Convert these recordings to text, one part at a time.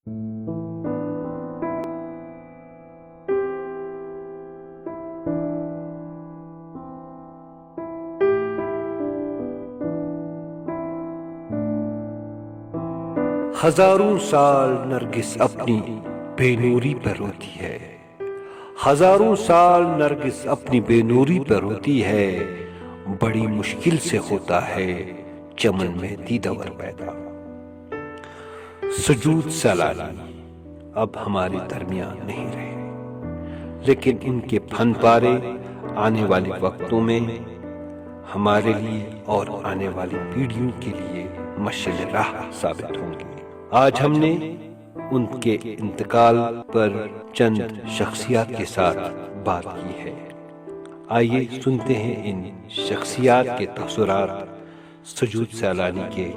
ہزاروں سال نرگس اپنی بے نوری پر روتی ہے، ہزاروں سال نرگس اپنی بے نوری پر روتی ہے، بڑی مشکل سے ہوتا ہے چمن میں دیدور پیدا۔ سجود سیلانی اب ہمارے درمیان نہیں رہے، لیکن ان کے فن پارے آنے والے وقتوں میں ہمارے لیے اور آنے والی پیڑھیوں کے لیے مشعل راہ ثابت ہوں گے۔ آج ہم نے ان کے انتقال پر چند شخصیات کے ساتھ بات کی ہے۔ آئیے سنتے ہیں ان شخصیات کے تاثرات سجود سیلانی کے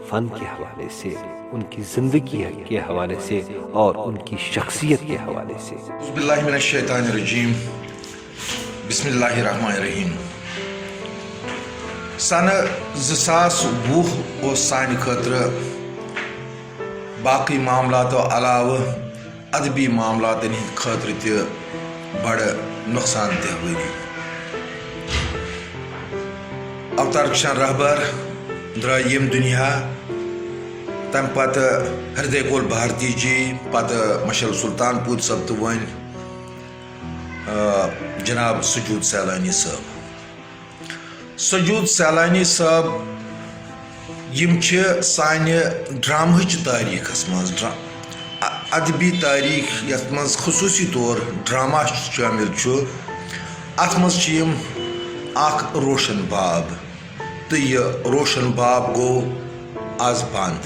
فن کے حوالے سے، ان کی زندگی کے حوالے سے اور ان کی شخصیت کے حوالے سے۔ اعوذ باللہ من الشیطان الرجیم، بسم اللہ الرحمن الرحیم۔ سنہ 2020 سانہ خاطر باقی معاملاتو علاوہ ادبی معاملاتن ہند خاطر تہ بڑ نقصان دہ ؤری۔ اوتار کشن رہبر درائے یم دنیا، تم پتہ ہردے کول بھارتی جی، پتہ مشعل سلطان پور صاحب تو ون جناب سجود سیلانی صاحب۔ سجود سیلانی صاحب یم چھ سانہ ڈرامہچ تاریخس مز، ادبی تاریخ یتھ مز خصوصی طور ڈرامہ شامل چھ، ات مز چھ یم اخ روشن باب، تو یہ روشن باب گو آز بند۔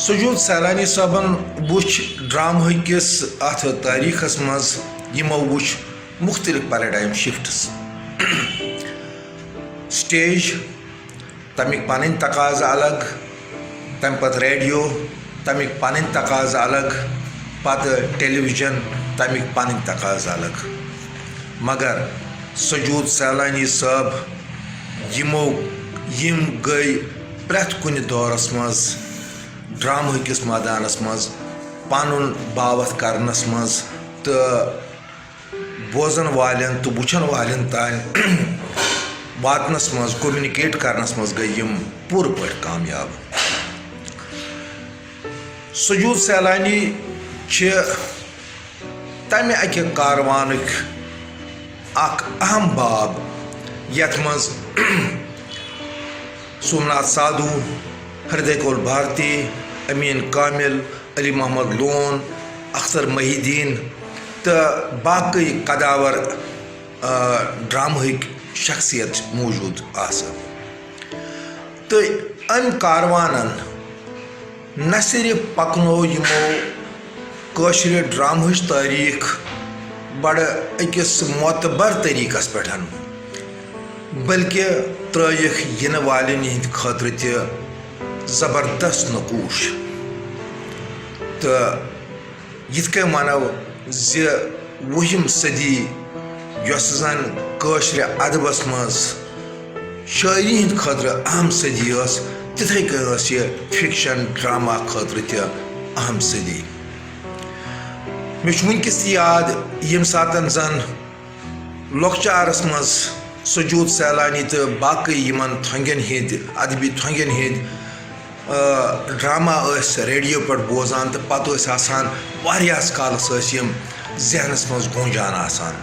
سجود سیلانی صاحبن وچھ ڈرامہ کس ات تاریخس مز یمو وچھ مختلف پیراڈائم شفٹس، سٹیج تمیک پنن تقاضہ الگ، تم پتہ ریڈیو تمیک پنن تقاضہ الگ، پتہ ٹیلی ویژن تمیک پنن تقاضہ الگ، مگر سجود سیلانی صاحب یم گئی پریت کن دورس مز ڈرامہ کس میدانس مز پن باوت کرنس مز تو بوزن والن تو وچن والن تان واتنس مز، کومنکیٹ کرنس مز گئی یم پور پٲٹھۍ کامیاب۔ سجود سیلانی چھ تمہ اکہ کاروانک اخ اہم باب یتھ مز سومناتھ سادھو، ہردے کول بھارتی، امین کامل، علی محمد لون، اختر محی الدین تو باقی قداور ڈرامہک شخصیت موجود آسان۔ تو ام کاروانن نہ صرف پکنو یمو کٲشرِ ڈرامہچ تاریخ بڑ اکس معتبر طریقس پہ، بلکہ ترٲیکھ ینہٕ والن ہند خاطر تہ زبردست نقوش۔ تو یتھ کٔنۍ ونو زِ وُہِم صدی یۄس زن کٲشرِ ادبس مز شاعری ہند خاطر اہم صدی ٲس، تِتھے کٔنۍ ٲس یہِ فکشن ڈرامہ خاطر تہِ اہم صدی۔ مےٚ چھُ وٕنکیٚس تہِ یاد ییٚمہِ ساتن زن لۄکچارس منٛز سجود سیلانی تہٕ باقٕے یِمن تھۄنگٮ۪ن ہٕنٛدۍ ادبی تھۄنگٮ۪ن ہٕنٛدۍ ڈرامہ ٲسۍ ریڈیو پٮ۪ٹھ بوزان تہٕ پتہٕ ٲسۍ آسان واریاہس کالس ٲسۍ یِم ذہنس منٛز گوٗنجان آسان،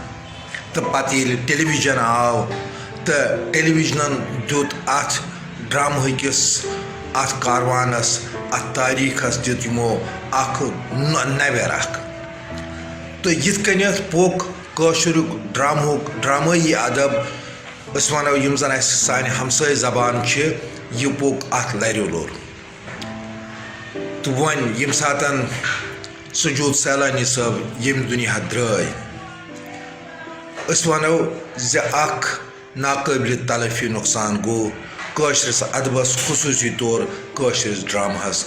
تہٕ پتہٕ ییٚلہِ ٹیلی ویژن آو تہٕ ٹیلی ویژنن دیُت اتھ ڈرامہ کِس اتھ کاروانس، اتھ تاریخس دیُت یِمو اکھ نویر اکھ۔ تہٕ یِتھ کٔنٮ۪تھ پوٚک کٲشُرُک ڈرامٲیی ادب، أسۍ ونو یِم زن اسہِ سانہِ ہمساے زبان چھِ، یہِ پوٚک اتھ لرِ لوٚر۔ تہٕ وۄنۍ ییٚمہِ ساتن سجود سیلانی صٲب ییٚمہِ دُنیا درٛاے، أسۍ ونو زِ اکھ ناقٲبلہِ تلافی نۄقصان گوٚو کٲشرِس ادبس، خصوٗصی طور کٲشرِس ڈرامہس،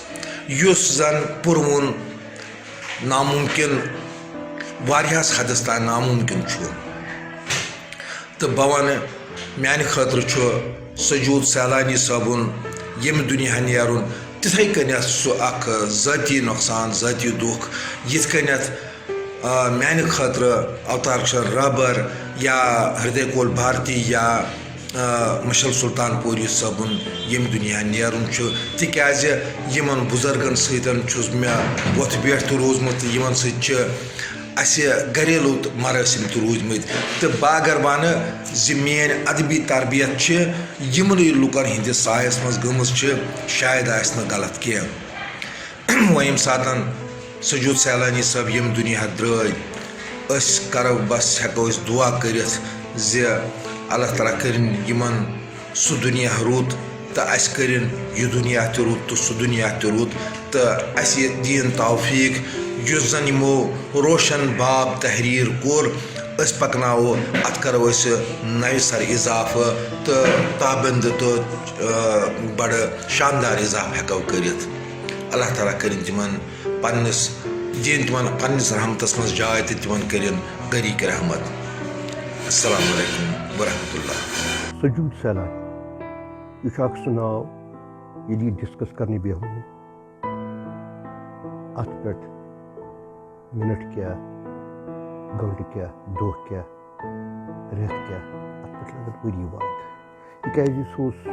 یُس زن پُروُن ناممکن، واریاہس حدس تام ناممکن چھُ۔ تہٕ بہٕ ونہٕ میانہِ خٲطرٕ چھُ سجود سیلانی صٲبُن ییٚمہِ دُنیا نیرُن تتھے کنیتھ سہ اخ ذاتی نقصان ذاتی دکھ یتھ کنیتھ میانہ خاطر اوتار کشن رابر یا ہردے کول بھارتی یا مشل سلطان پوری صبن یم دنیا نیرن تکیاز یمن بزرگن ستن چھس میں وتھ بیٹھ تہ روزمت یمن ست اسہ گھریلو مراسم تہ روزمت تو باگر وانہ زِ میٲنۍ ادبی تربیت یمن لُکن ہندس سایس مز گٔمٕژ شاید آسہِ نہٕ غلط کینٛہہ وۄنۍ ییٚمہِ ساتہٕ سجود سیلانی صٲب یم دنیا درٛاے أسۍ کرو بس ہٮ۪کو أسۍ دعا کٔرِتھ زِ اللہ تعالیٰ کٔرِنۍ یمن سُہ دنیا رُت تہٕ اَسہِ کٔرِنۍ یہِ دنیا تہِ رُت تہٕ سُہ دنیا تہِ رُت تہٕ اَسہِ دِیِن توفیٖق یُس زن یمو روشن باب تحریر کوٚر أسۍ پکناوو اتھ کرو أسۍ نوِ سر اضافہٕ تہٕ تابنٛد تہٕ بڑٕ شاندار اضافہٕ ہٮ۪کو کٔرِتھ اللہ تعالیٰ کٔرِنۍ تِمن پننس دِن تِمن پننس رحمتس منٛز جاے تہٕ تِمن کٔرِنۍ غریٖق رحمت السلام علیکم ورحمۃ اللہ. سجود سیلانی یہ اخ سہ ناو یہ ڈسکس کرنے بیہو ات پہ منٹ کیا گنٹہ کیا دہ کیا رٮ۪تھ کیا ات پہ لگن ؤری واد تکیازِ سہ اوس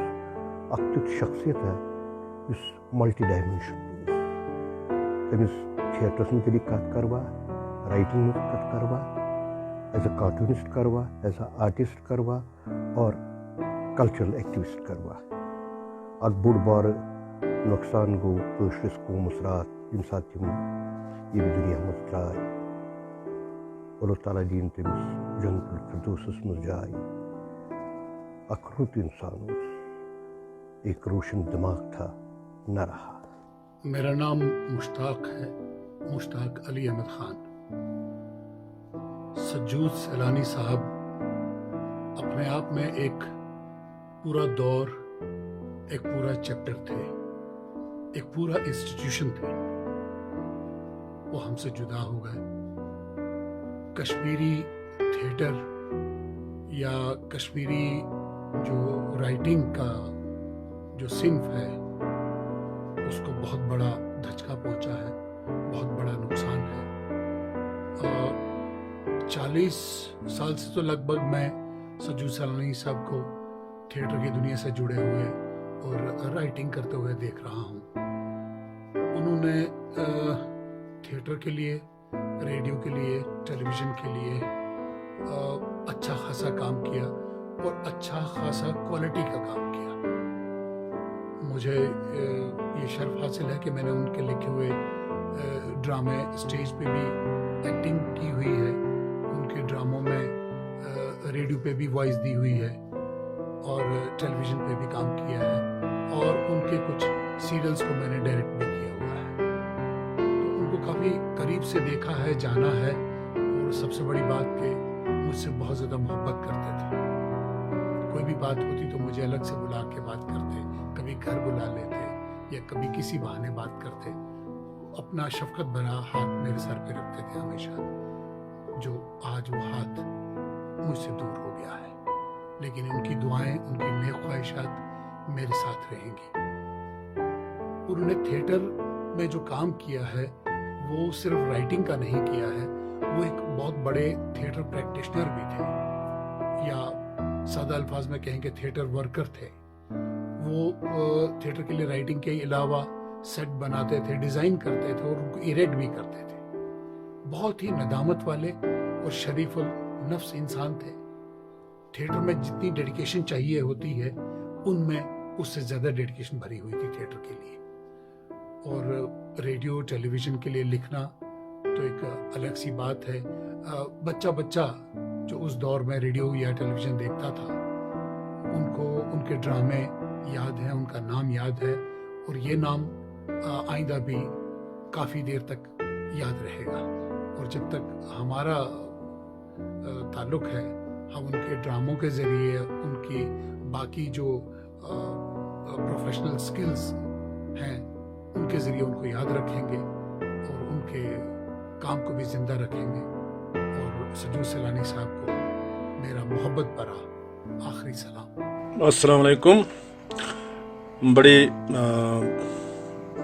اکھ تیُتھ شخصیت یُس ملٹی ڈائمینشن تٔمِس تھیٹرس متعلق کتھ کروا رائٹنگ متعلق کتھ کروا ایز اے کارٹونسٹ کروا ایز اے آرٹسٹ کروا اور کلچرل ایکٹیوسٹ کروا اکھ بوٚڑ بارٕ نۄقصان گوٚو کٲشرِس قومس راتھ ییٚمہِ ساتہٕ تِم ییٚمہِ دُنیا منٛز درٛاے اللہ تعالیٰ دِیِن تٔمِس جنت الفردوسس منٛز جاے اکھ رُت انسان اوس ایک روشن دماغ تھا نہ رہا. میرا نام مشتاق ہے, مشتاق علی احمد خان. سجود سیلانی صاحب اپنے آپ میں ایک پورا دور, ایک پورا چیپٹر تھے, ایک پورا انسٹیٹیوشن تھے. وہ ہم سے جدا ہو گئے. کشمیری تھیٹر یا کشمیری جو رائٹنگ کا جو صنف ہے اس کو بہت بڑا دھچکا پہنچا ہے, بہت بڑا نقصان ہے. 40 سال سے تو لگ بھگ میں سجود سیلانی صاحب کو تھیٹر کی دنیا سے جڑے ہوئے اور رائٹنگ کرتے ہوئے دیکھ رہا ہوں. انہوں نے تھیٹر کے لیے, ریڈیو کے لیے, ٹیلی ویژن کے لیے اچھا خاصا کام کیا اور اچھا خاصا کوالٹی کا کام کیا. مجھے یہ شرف حاصل ہے کہ میں نے ان کے لکھے ہوئے ڈرامے اسٹیج پہ بھی ایکٹنگ کی ہوئی ہے, ان کے ڈراموں میں ریڈیو پہ بھی وائس دی ہوئی ہے اور ٹیلی ویژن پہ بھی کام کیا ہے, اور ان کے کچھ سیریلز کو میں نے ڈائریکٹ بھی کیا ہوا ہے. تو ان کو کافی قریب سے دیکھا ہے, جانا ہے, اور سب سے بڑی بات کہ مجھ سے بہت زیادہ محبت کرتے تھے. کوئی بھی بات ہوتی تو مجھے الگ سے بلا کے بات کرتے, کبھی گھر بلا لیتے یا کبھی کسی بہانے بات کرتے. اپنا شفقت بھرا ہاتھ میرے سر پہ رکھتے تھے ہمیشہ, جو آج وہ ہاتھ مجھ سے دور ہو گیا ہے. لیکن ان کی دعائیں, ان کی نیک خواہشات میرے ساتھ رہیں گی. انہوں نے تھیٹر میں جو کام کیا ہے وہ صرف رائٹنگ کا نہیں کیا ہے, وہ ایک بہت بڑے تھیٹر پریکٹیشنر بھی تھے, یا سادہ الفاظ میں کہیں کہ تھیٹر ورکر تھے. وہ تھیٹر کے لیے رائٹنگ کے علاوہ سیٹ بناتے تھے, ڈیزائن کرتے تھے اور ان کو ایریٹ بھی کرتے تھے. بہت ہی ندامت والے اور شریف النفس انسان تھے. تھیٹر میں جتنی ڈیڈیکیشن چاہیے ہوتی ہے ان میں اس سے زیادہ ڈیڈیکیشن بھری ہوئی تھی تھیٹر کے لیے. اور ریڈیو ٹیلی ویژن کے لیے لکھنا تو ایک الگ سی بات ہے. بچہ جو اس دور میں ریڈیو یا ٹیلی ویژن دیکھتا تھا ان کو ان کے ڈرامے یاد ہیں, ان کا نام یاد ہے, اور یہ نام آئندہ بھی کافی دیر تک یاد رہے گا. اور جب تک ہمارا تعلق ہے ہم ان کے ڈراموں کے ذریعے, ان کی باقی جو پروفیشنل سکلز ہیں ان کے ذریعے ان کو یاد رکھیں گے اور ان کے کام کو بھی زندہ رکھیں گے. اور سجود سیلانی صاحب کو میرا محبت بھرا آخری سلام. السلام علیکم. بڑی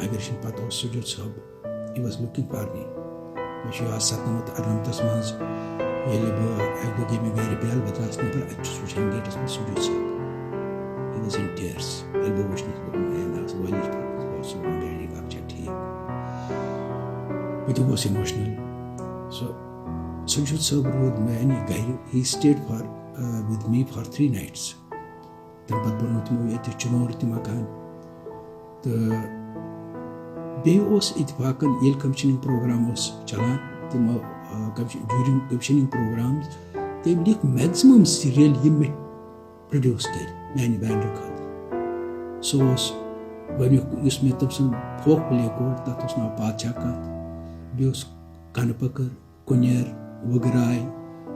migration پتہٕ اوس سجود صٲب he was looking for me. مےٚ چھُ یاد 1998 منٛز ییٚلہِ بہٕ اَکہِ دۄہ گٔے مےٚ گرِ بیل بدلاس نٮ۪بر اَتہِ چھُس وٕچھان گیٹَس منٛز سجود صٲب. He was in tears. ییٚلہِ بہٕ وٕچھنَس دوٚپُن وٲلِج صُبحن بیڈِنٛگ اَپ چھا ٹھیٖک. بہٕ تہِ گوس اِموشنل. سو سجود صٲب روٗد میانہِ گرِ. he stayed with me for 3 nights. تَمہِ پَتہٕ بنوو تِمو ییٚتہِ چنور تہِ مکان. تہٕ بیٚیہِ اوس اتفاقن ییٚلہِ کمشنِنگ پروگرام اوس چلان تِمو جوٗرِنگ کمشنِنگ پروگرامز تٔمۍ لیکھ میکزِمم سیٖریل یِم مےٚ پروڈیوس کٔرۍ میانہِ بینڈٕ خٲطرٕ. سُہ اوس گۄڈٕنیُک یُس مےٚ تٔمۍ سُنٛد فوک پلے کوٚر تَتھ اوس ناو پادشاہ کتھ. بیٚیہِ اوس کنہٕ پٔکٕر کُنیر وٕگراے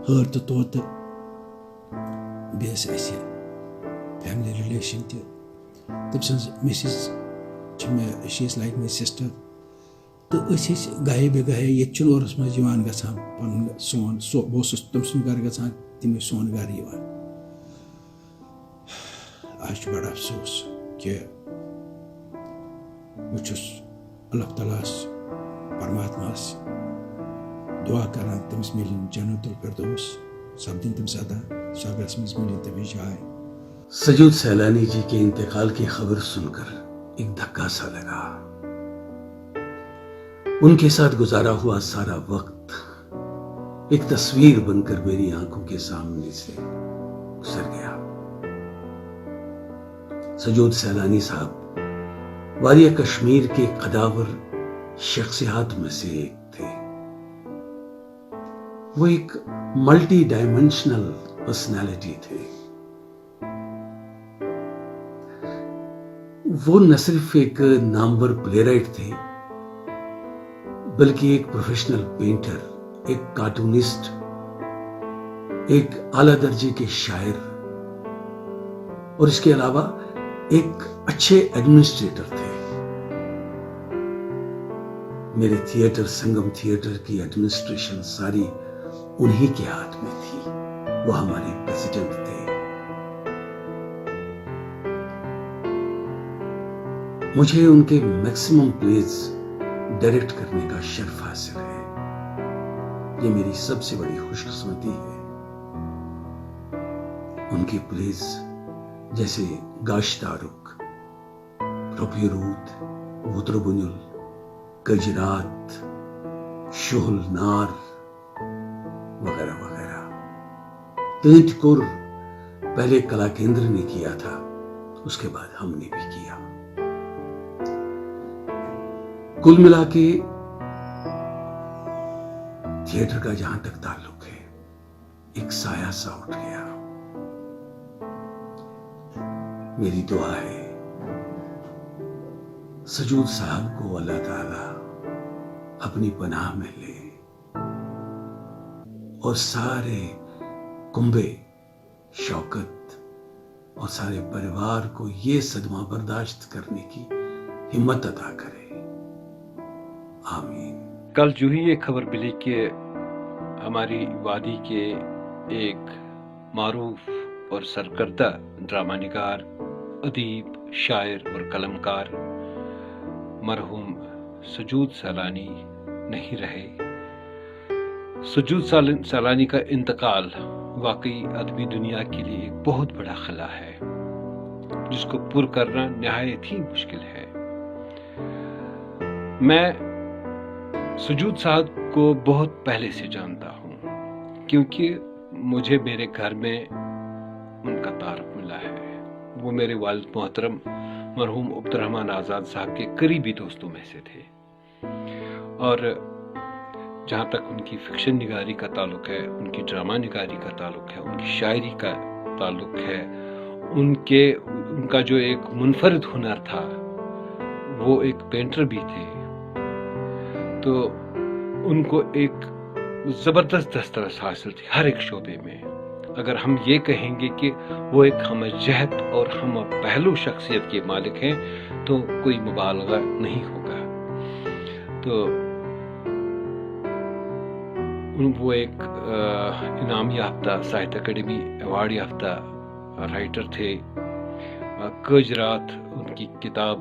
ہٲر تہٕ طوطہٕ. بیٚیہِ ٲس اَسہِ فیملی رِلیشن تہِ. تٔمۍ سٕنٛز مِسِز چھِ مےٚ شی از لایک ماے سِسٹر. تہٕ أسۍ ٲسۍ گاہے بے گاہے ییٚتہِ چنورس منٛز یِوان گژھان پنُن سون بہٕ اوسُس تٔمۍ سُنٛد گرٕ گژھان تِم ٲسۍ سون گرٕ یِوان. آز چھُ بڑٕ افسوس کہِ بہٕ چھُس اللہ تعالیٰ ہس پرماتماہس دعا کران تٔمِس مِلِن جنت الفردوس سپدِن تٔمِس ادا سرگس منٛز مِلِن تٔمِس جاے. سجود سیلانی جی کے انتقال کی خبر سن کر ایک دھکا سا لگا. ان کے ساتھ گزارا ہوا سارا وقت ایک تصویر بن کر میری آنکھوں کے سامنے سے گزر گیا. سجود سیلانی صاحب وادی کشمیر کے قداور شخصیات میں سے ایک تھے. وہ ایک ملٹی ڈائمینشنل پرسنالٹی تھے. وہ نہ صرف ایک نامور پلے رائٹ تھے بلکہ ایک پروفیشنل پینٹر, ایک کارٹونسٹ, ایک اعلیٰ درجے کے شاعر اور اس کے علاوہ ایک اچھے ایڈمنسٹریٹر تھے. میرے تھیٹر سنگم تھیٹر کی ایڈمنسٹریشن ساری انہی کے ہاتھ میں تھی. وہ ہمارے پریزیڈنٹ تھے. مجھے ان کے میکسیمم پلیز ڈائریکٹ کرنے کا شرف حاصل ہے. یہ میری سب سے بڑی خوش قسمتی ہے. ان کی پلیز جیسے گاشتارک, پروپیرود, وطربنل, گجرات, شہل نار وغیرہ وغیرہ. تینٹ کور پہلے کلا کیندر نے کیا تھا, اس کے بعد ہم نے بھی کیا. کل ملا کے تھیٹر کا جہاں تک تعلق ہے ایک سایہ سا اٹھ گیا. میری دعا ہے سجود صاحب کو اللہ تعالی اپنی پناہ میں لے اور سارے کنبے شوکت اور سارے پریوار کو یہ صدمہ برداشت کرنے کی ہمت عطا کرے. آمین. کل جو ہی یہ خبر ملی کہ ہماری وادی کے ایک معروف اور سرکردہ ڈرامہ نگار, ادیب, شاعر اور قلمکار مرحوم سجود سیلانی نہیں رہے. سجود سیلانی کا انتقال واقعی ادبی دنیا کے لیے ایک بہت بڑا خلا ہے جس کو پر کرنا نہایت ہی مشکل ہے. میں سجود صاحب کو بہت پہلے سے جانتا ہوں کیونکہ مجھے میرے گھر میں ان کا تعارف ملا ہے. وہ میرے والد محترم مرحوم عبدالرحمن آزاد صاحب کے قریبی دوستوں میں سے تھے. اور جہاں تک ان کی فکشن نگاری کا تعلق ہے, ان کی ڈرامہ نگاری کا تعلق ہے, ان کی شاعری کا تعلق ہے, ان کا جو ایک منفرد ہنر تھا, وہ ایک پینٹر بھی تھے. تو ان کو ایک زبردست دسترس حاصل تھی ہر ایک شعبے میں. اگر ہم یہ کہیں گے کہ وہ ایک ہم جہت اور ہم پہلو شخصیت کے مالک ہیں تو کوئی مبالغہ نہیں ہوگا. تو وہ ایک انعام یافتہ, ساہتیہ اکیڈمی ایوارڈ یافتہ رائٹر تھے. کج رات ان کی کتاب